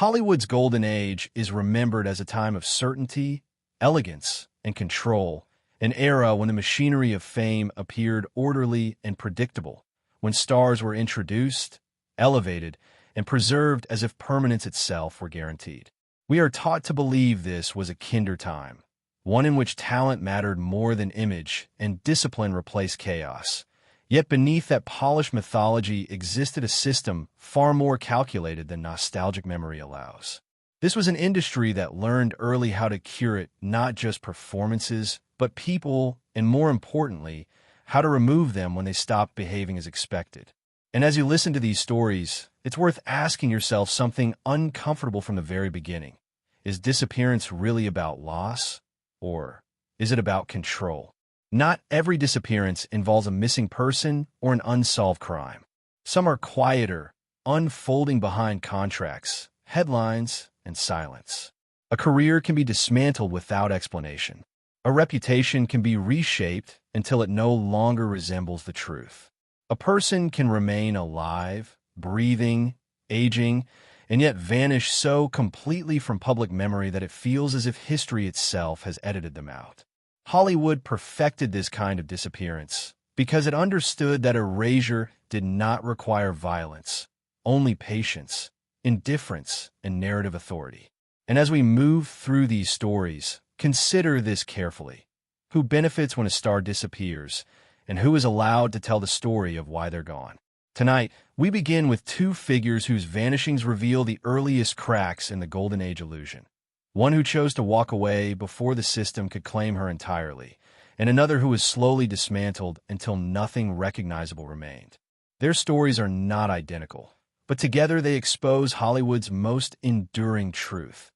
Hollywood's golden age is remembered as a time of certainty, elegance, and control, an era when the machinery of fame appeared orderly and predictable, when stars were introduced, elevated, and preserved as if permanence itself were guaranteed. We are taught to believe this was a kinder time, one in which talent mattered more than image and discipline replaced chaos. Yet beneath that polished mythology existed a system far more calculated than nostalgic memory allows. This was an industry that learned early how to curate not just performances, but people, and more importantly, how to remove them when they stopped behaving as expected. And as you listen to these stories, it's worth asking yourself something uncomfortable from the very beginning. Is disappearance really about loss, or is it about control? Not every disappearance involves a missing person or an unsolved crime. Some are quieter, unfolding behind contracts, headlines, and silence. A career can be dismantled without explanation. A reputation can be reshaped until it no longer resembles the truth. A person can remain alive, breathing, aging, and yet vanish so completely from public memory that it feels as if history itself has edited them out. Hollywood perfected this kind of disappearance because it understood that erasure did not require violence, only patience, indifference, and narrative authority. And as we move through these stories, consider this carefully. Who benefits when a star disappears, and who is allowed to tell the story of why they're gone? Tonight, we begin with two figures whose vanishings reveal the earliest cracks in the Golden Age illusion. One who chose to walk away before the system could claim her entirely, and another who was slowly dismantled until nothing recognizable remained. Their stories are not identical, but together they expose Hollywood's most enduring truth.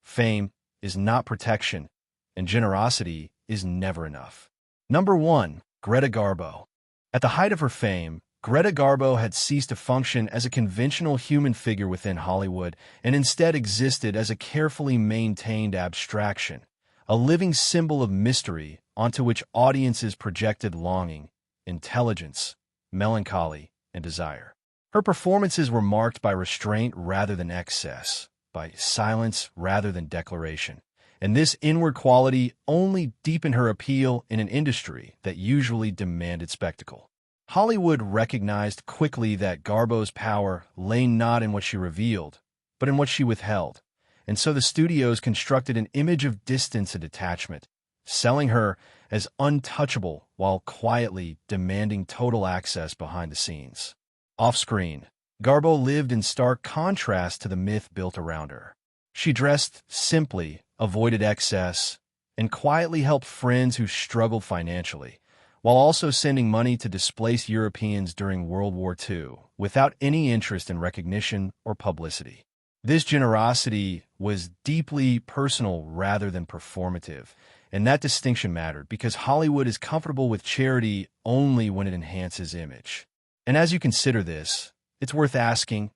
Fame is not protection, and generosity is never enough. Number 1. Greta Garbo. At the height of her fame, Greta Garbo had ceased to function as a conventional human figure within Hollywood and instead existed as a carefully maintained abstraction, a living symbol of mystery onto which audiences projected longing, intelligence, melancholy, and desire. Her performances were marked by restraint rather than excess, by silence rather than declaration, and this inward quality only deepened her appeal in an industry that usually demanded spectacle. Hollywood recognized quickly that Garbo's power lay not in what she revealed, but in what she withheld, and so the studios constructed an image of distance and detachment, selling her as untouchable while quietly demanding total access behind the scenes. Off-screen, Garbo lived in stark contrast to the myth built around her. She dressed simply, avoided excess, and quietly helped friends who struggled financially, while also sending money to displaced Europeans during World War II, without any interest in recognition or publicity. This generosity was deeply personal rather than performative, and that distinction mattered because Hollywood is comfortable with charity only when it enhances image. And as you consider this, it's worth asking,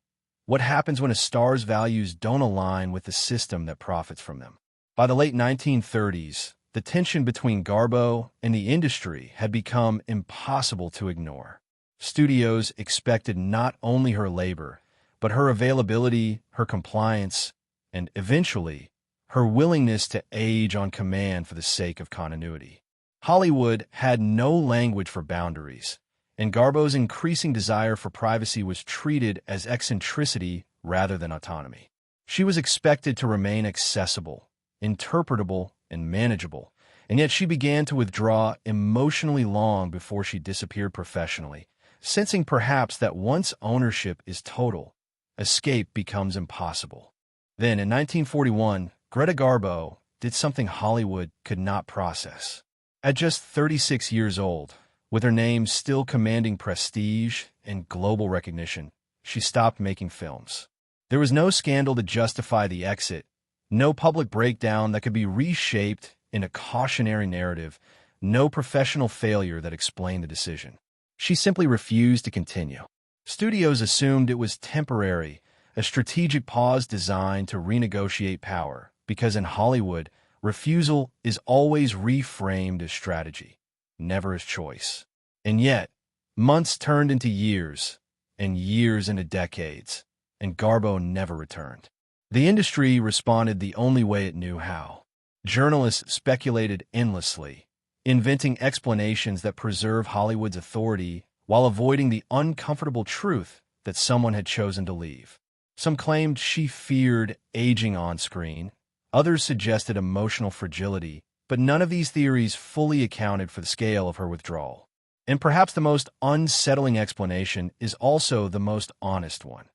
what happens when a star's values don't align with the system that profits from them? By the late 1930s, the tension between Garbo and the industry had become impossible to ignore. Studios expected not only her labor, but her availability, her compliance, and eventually, her willingness to age on command for the sake of continuity. Hollywood had no language for boundaries, and Garbo's increasing desire for privacy was treated as eccentricity rather than autonomy. She was expected to remain accessible, interpretable, and manageable, and yet she began to withdraw emotionally long before she disappeared professionally, sensing perhaps that once ownership is total, escape becomes impossible. Then, in 1941, Greta Garbo did something Hollywood could not process. At just 36 years old, with her name still commanding prestige and global recognition, she stopped making films. There was no scandal to justify the exit, no public breakdown that could be reshaped in a cautionary narrative, no professional failure that explained the decision. She simply refused to continue. Studios assumed it was temporary, a strategic pause designed to renegotiate power, because in Hollywood, refusal is always reframed as strategy, never as choice. And yet, months turned into years, and years into decades, and Garbo never returned. The industry responded the only way it knew how. Journalists speculated endlessly, inventing explanations that preserve Hollywood's authority while avoiding the uncomfortable truth that someone had chosen to leave. Some claimed she feared aging on screen. Others suggested emotional fragility, but none of these theories fully accounted for the scale of her withdrawal. And perhaps the most unsettling explanation is also the most honest one.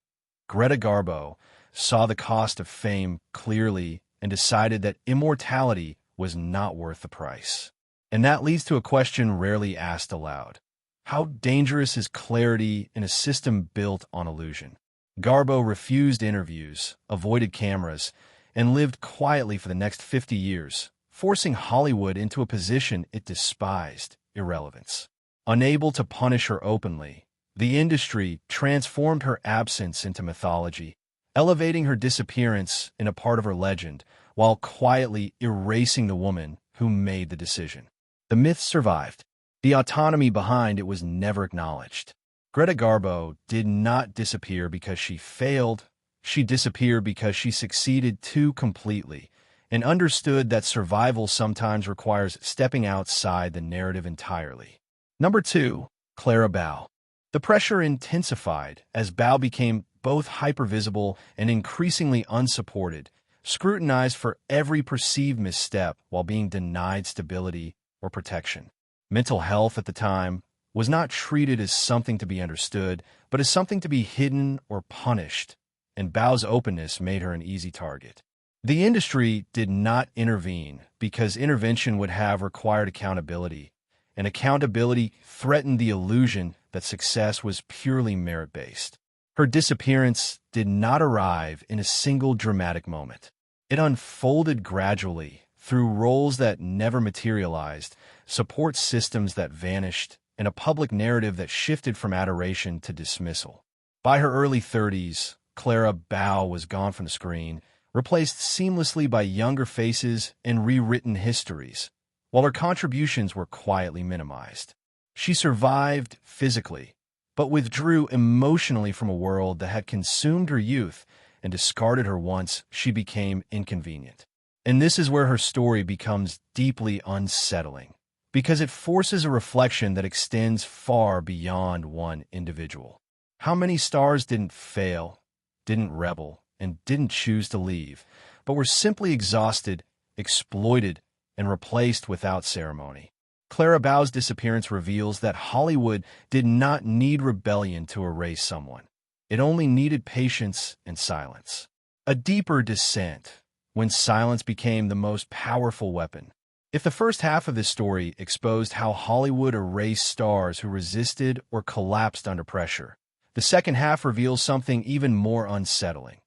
Greta Garbo saw the cost of fame clearly and decided that immortality was not worth the price. And that leads to a question rarely asked aloud. How dangerous is clarity in a system built on illusion? Garbo refused interviews, avoided cameras, and lived quietly for the next 50 years, forcing Hollywood into a position it despised: irrelevance. Unable to punish her openly, the industry transformed her absence into mythology, elevating her disappearance in a part of her legend, while quietly erasing the woman who made the decision. The myth survived. The autonomy behind it was never acknowledged. Greta Garbo did not disappear because she failed. She disappeared because she succeeded too completely and understood that survival sometimes requires stepping outside the narrative entirely. Number 2, Clara Bow. The pressure intensified as Bow became both hypervisible and increasingly unsupported, scrutinized for every perceived misstep while being denied stability or protection. Mental health at the time was not treated as something to be understood, but as something to be hidden or punished, and Bow's openness made her an easy target. The industry did not intervene because intervention would have required accountability, and accountability threatened the illusion that success was purely merit-based. Her disappearance did not arrive in a single dramatic moment. It unfolded gradually through roles that never materialized, support systems that vanished, and a public narrative that shifted from adoration to dismissal. By her early 30s, Clara Bow was gone from the screen, replaced seamlessly by younger faces and rewritten histories, while her contributions were quietly minimized. She survived physically, but withdrew emotionally from a world that had consumed her youth and discarded her once she became inconvenient. And this is where her story becomes deeply unsettling, because it forces a reflection that extends far beyond one individual. How many stars didn't fail, didn't rebel, and didn't choose to leave, but were simply exhausted, exploited, and replaced without ceremony? Clara Bow's disappearance reveals that Hollywood did not need rebellion to erase someone. It only needed patience and silence. A deeper descent, when silence became the most powerful weapon. If the first half of this story exposed how Hollywood erased stars who resisted or collapsed under pressure, the second half reveals something even more unsettling.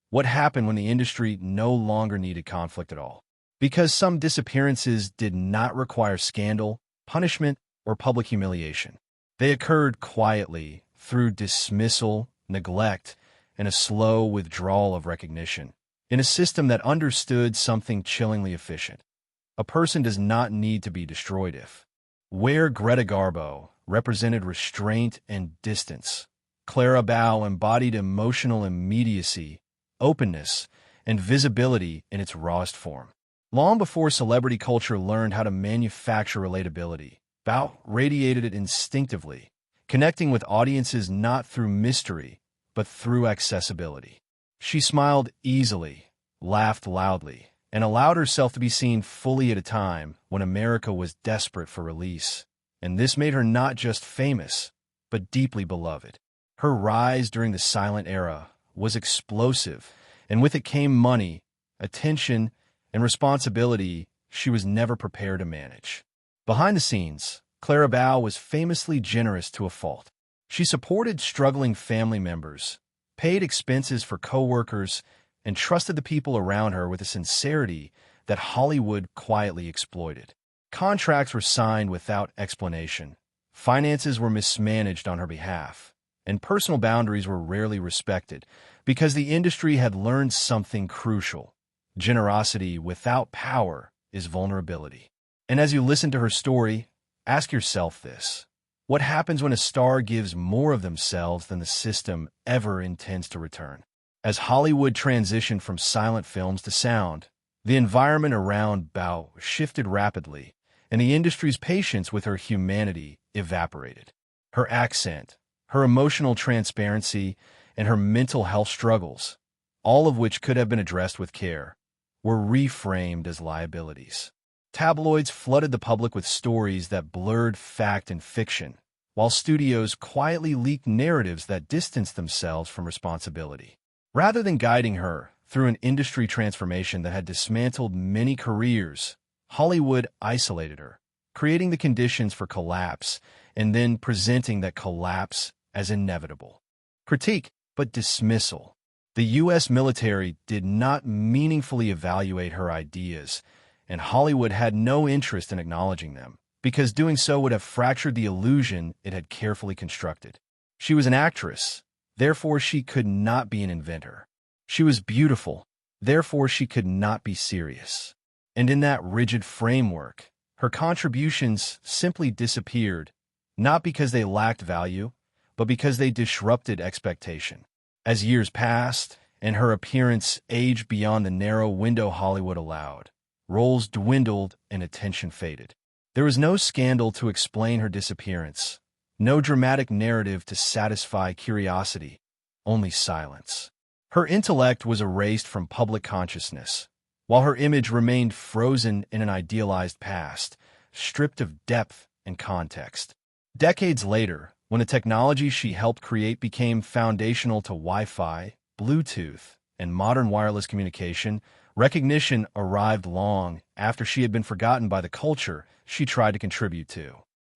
What happened when the industry no longer needed conflict at all? Because some disappearances did not require scandal, punishment, or public humiliation. They occurred quietly, through dismissal, neglect, and a slow withdrawal of recognition, in a system that understood something chillingly efficient. A person does not need to be destroyed if. Where Greta Garbo represented restraint and distance, Clara Bow embodied emotional immediacy, openness, and visibility in its rawest form. Long before celebrity culture learned how to manufacture relatability, Bow radiated it instinctively, connecting with audiences not through mystery, but through accessibility. She smiled easily, laughed loudly, and allowed herself to be seen fully at a time when America was desperate for release. And this made her not just famous, but deeply beloved. Her rise during the silent era was explosive, and with it came money, attention, and responsibility she was never prepared to manage. Behind the scenes, Clara Bow was famously generous to a fault. She supported struggling family members, paid expenses for co-workers, and trusted the people around her with a sincerity that Hollywood quietly exploited. Contracts were signed without explanation, finances were mismanaged on her behalf, and personal boundaries were rarely respected because the industry had learned something crucial. Generosity without power is vulnerability. And as you listen to her story, ask yourself this: what happens when a star gives more of themselves than the system ever intends to return? As Hollywood transitioned from silent films to sound, the environment around Bow shifted rapidly, and the industry's patience with her humanity evaporated. Her accent, her emotional transparency, and her mental health struggles, all of which could have been addressed with care, were reframed as liabilities. Tabloids flooded the public with stories that blurred fact and fiction, while studios quietly leaked narratives that distanced themselves from responsibility. Rather than guiding her through an industry transformation that had dismantled many careers, Hollywood isolated her, creating the conditions for collapse and then presenting that collapse as inevitable. Critique, but dismissal. The U.S. military did not meaningfully evaluate her ideas, and Hollywood had no interest in acknowledging them, because doing so would have fractured the illusion it had carefully constructed. She was an actress, therefore she could not be an inventor. She was beautiful, therefore she could not be serious. And in that rigid framework, her contributions simply disappeared, not because they lacked value, but because they disrupted expectation. As years passed, and her appearance aged beyond the narrow window Hollywood allowed, roles dwindled and attention faded. There was no scandal to explain her disappearance, no dramatic narrative to satisfy curiosity, only silence. Her intellect was erased from public consciousness, while her image remained frozen in an idealized past, stripped of depth and context. Decades later, when the technology she helped create became foundational to Wi-Fi, Bluetooth, and modern wireless communication, recognition arrived long after she had been forgotten by the culture she tried to contribute to.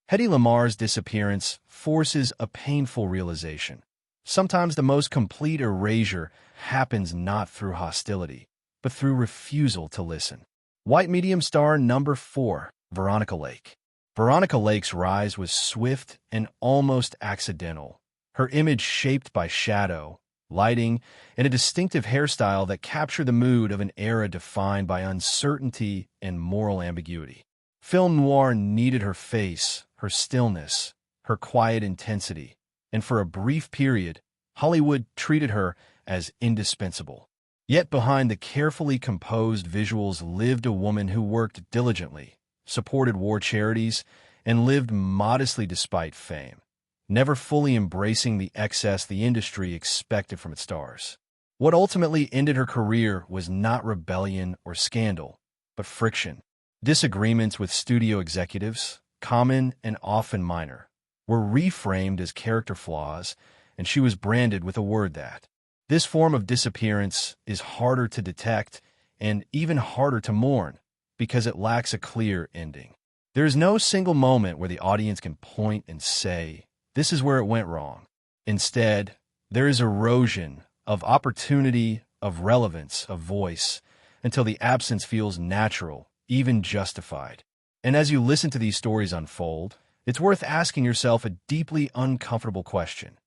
Hedy Lamarr's disappearance forces a painful realization. Sometimes the most complete erasure happens not through hostility, but through refusal to listen. White medium star number 4, Veronica Lake. Veronica Lake's rise was swift and almost accidental, her image shaped by shadow, lighting, and a distinctive hairstyle that captured the mood of an era defined by uncertainty and moral ambiguity. Film noir needed her face, her stillness, her quiet intensity, and for a brief period, Hollywood treated her as indispensable. Yet behind the carefully composed visuals lived a woman who worked diligently, supported war charities, and lived modestly despite fame, never fully embracing the excess the industry expected from its stars. What ultimately ended her career was not rebellion or scandal, but friction. Disagreements with studio executives, common and often minor, were reframed as character flaws, and she was branded with a word that. This form of disappearance is harder to detect and even harder to mourn because it lacks a clear ending. There is no single moment where the audience can point and say, "This is where it went wrong." Instead, there is erosion of opportunity, of relevance, of voice, until the absence feels natural, even justified. And as you listen to these stories unfold, it's worth asking yourself a deeply uncomfortable question.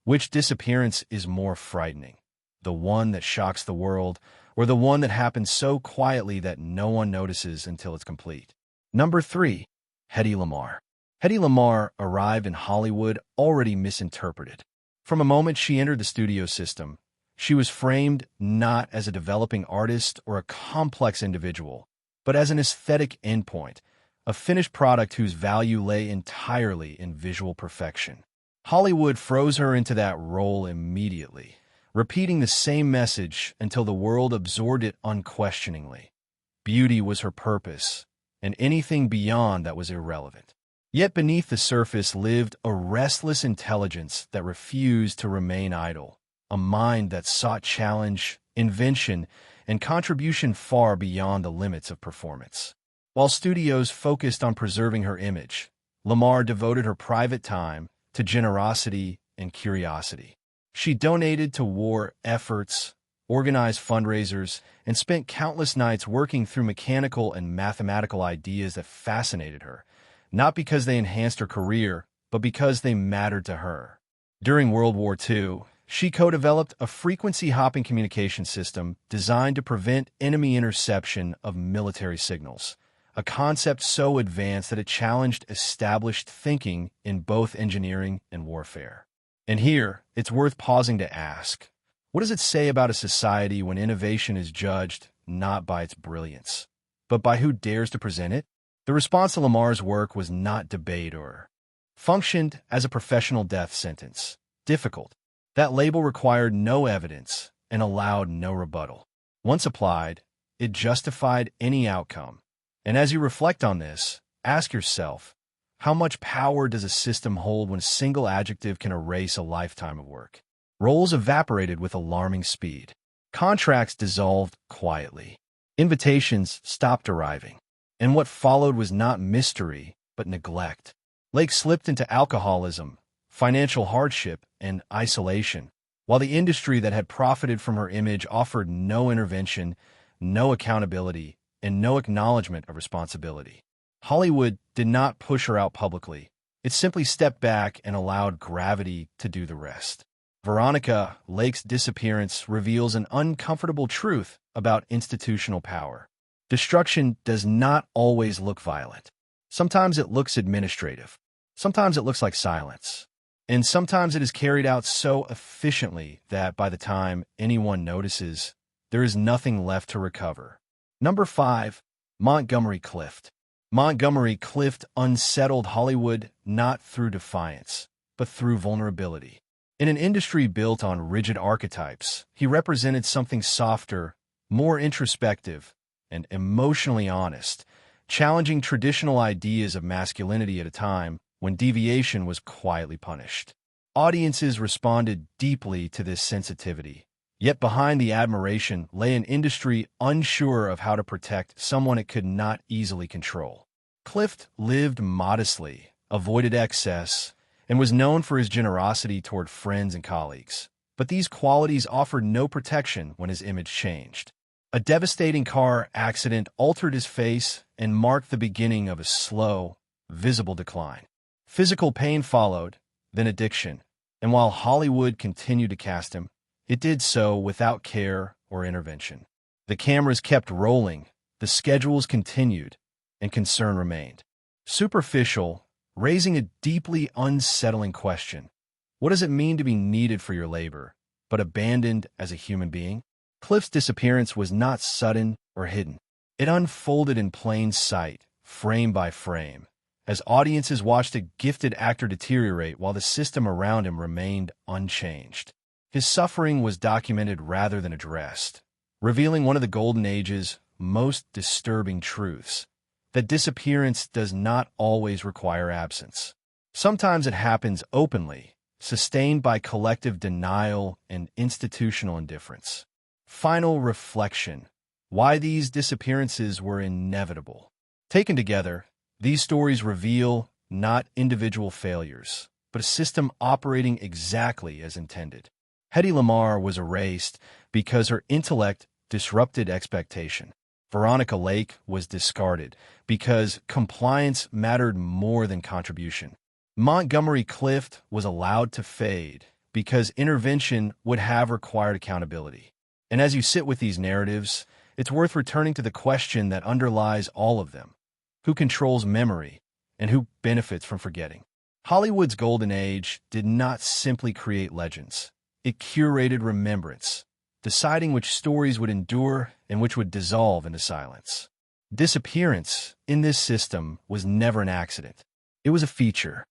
Which disappearance is more frightening? The one that shocks the world, or the one that happens so quietly that no one notices until it's complete? Number 3. Hedy Lamarr. Hedy Lamarr arrived in Hollywood already misinterpreted. From a moment she entered the studio system, she was framed not as a developing artist or a complex individual, but as an aesthetic endpoint, a finished product whose value lay entirely in visual perfection. Hollywood froze her into that role immediately, repeating the same message until the world absorbed it unquestioningly. Beauty was her purpose, and anything beyond that was irrelevant. Yet beneath the surface lived a restless intelligence that refused to remain idle, a mind that sought challenge, invention, and contribution far beyond the limits of performance. While studios focused on preserving her image, Lamarr devoted her private time to generosity and curiosity. She donated to war efforts, organized fundraisers, and spent countless nights working through mechanical and mathematical ideas that fascinated her, not because they enhanced her career, but because they mattered to her. During World War II, she co-developed a frequency-hopping communication system designed to prevent enemy interception of military signals, a concept so advanced that it challenged established thinking in both engineering and warfare. And here, it's worth pausing to ask, What does it say about a society when innovation is judged not by its brilliance, but by who dares to present it? The response to Lamarr's work was not debate or functioned as a professional death sentence. Difficult. That label required no evidence and allowed no rebuttal. Once applied, it justified any outcome. And as you reflect on this, ask yourself, how much power does a system hold when a single adjective can erase a lifetime of work? Roles evaporated with alarming speed. Contracts dissolved quietly. Invitations stopped arriving. And what followed was not mystery, but neglect. Lake slipped into alcoholism, financial hardship, and isolation, while the industry that had profited from her image offered no intervention, no accountability, and no acknowledgement of responsibility. Hollywood did not push her out publicly. It simply stepped back and allowed gravity to do the rest. Veronica Lake's disappearance reveals an uncomfortable truth about institutional power. Destruction does not always look violent. Sometimes it looks administrative. Sometimes it looks like silence. And sometimes it is carried out so efficiently that by the time anyone notices, there is nothing left to recover. Number 5. Montgomery Clift. Montgomery Clift unsettled Hollywood not through defiance, but through vulnerability. In an industry built on rigid archetypes, he represented something softer, more introspective, and emotionally honest, challenging traditional ideas of masculinity at a time when deviation was quietly punished. Audiences responded deeply to this sensitivity, yet behind the admiration lay an industry unsure of how to protect someone it could not easily control. Clift lived modestly, avoided excess, and was known for his generosity toward friends and colleagues. But these qualities offered no protection when his image changed. A devastating car accident altered his face and marked the beginning of a slow, visible decline. Physical pain followed, then addiction, and while Hollywood continued to cast him, it did so without care or intervention. The cameras kept rolling, the schedules continued, and concern remained. Superficial, raising a deeply unsettling question. What does it mean to be needed for your labor, but abandoned as a human being? Clift's disappearance was not sudden or hidden. It unfolded in plain sight, frame by frame, as audiences watched a gifted actor deteriorate while the system around him remained unchanged. His suffering was documented rather than addressed, revealing one of the Golden Age's most disturbing truths: that disappearance does not always require absence. Sometimes it happens openly, sustained by collective denial and institutional indifference. Final reflection: why these disappearances were inevitable. Taken together, these stories reveal not individual failures, but a system operating exactly as intended. Hedy Lamarr was erased because her intellect disrupted expectation. Veronica Lake was discarded because compliance mattered more than contribution. Montgomery Clift was allowed to fade because intervention would have required accountability. And as you sit with these narratives, it's worth returning to the question that underlies all of them: who controls memory and who benefits from forgetting? Hollywood's golden age did not simply create legends. It curated remembrance, deciding which stories would endure and which would dissolve into silence. Disappearance in this system was never an accident. It was a feature,